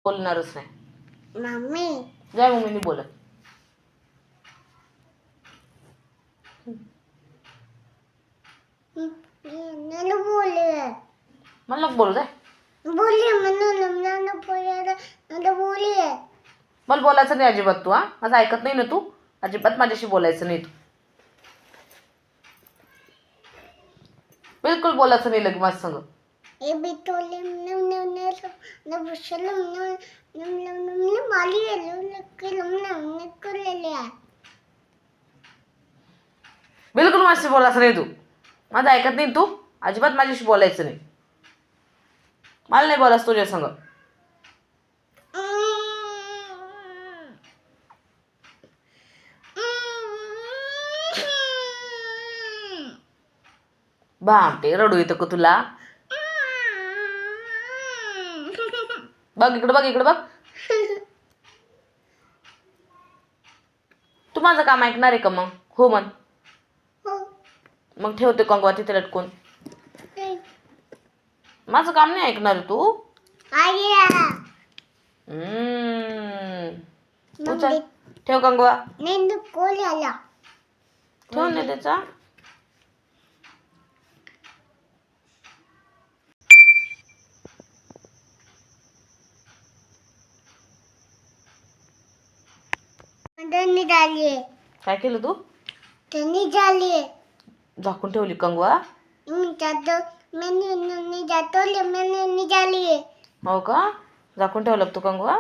बोलणारच नाही. मम्मी जय मम्मीनी बोलत. नाना बोले मला नको बोलू दे. बोलिए म्हणून नाना बोले नाना बोलिए. मला बोलायचं नाही अजिबात तू. माझं ऐकत नाही ना तू. अजिबात माझ्याशी बोलायचं नाही तू. बिलकुल बोलायचं नाही लगे माझ्या संग. ए बिटोले न बसलम न माली न बिलकुल माझ्याशी बोलायचं नाही तू. माझं ऐकत नाही तू. अजिबात माझ्याशी बोलायचं नाही. मला नाही बोलायचं तुझ्या संग. भामटे रडू येतं का तुला? बघ इकडं बघ. तू माझं काम ऐकणार आहे का मग? हो म्हण. मग ठेवते कंगवा तिथे लटकून. माझं काम नाही ऐकणार तू. चल ठेव कंगवा. ठेव नाही त्याचा. काय केलं तू? झाकून ठेवली कंगवा. हो का? झाकून ठेवलं तू कंगवा.